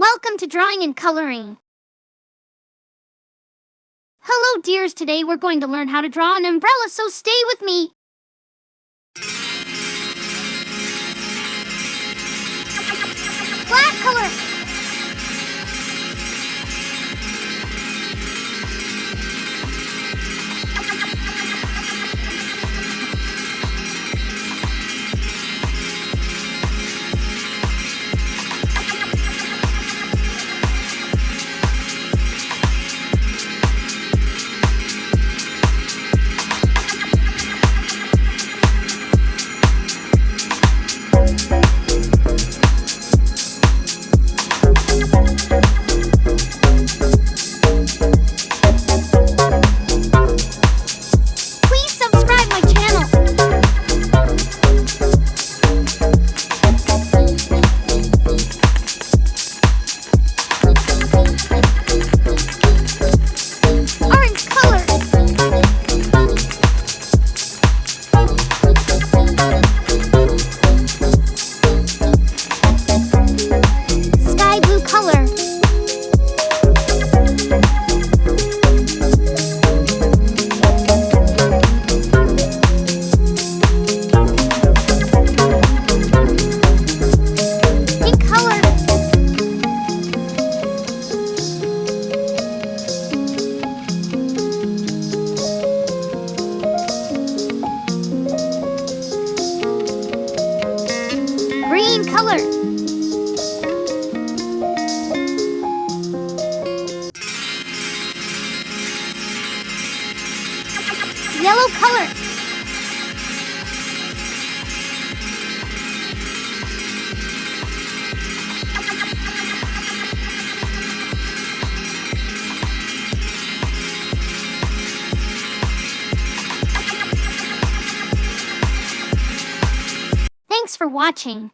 Welcome to Drawing and Coloring. Hello dears, today we're going to learn how to draw an umbrella, so stay with me. Black color. Please subscribe my channel. Orange color. Sky blue color. Pink color. Green color. Yellow color. Thanks for watching.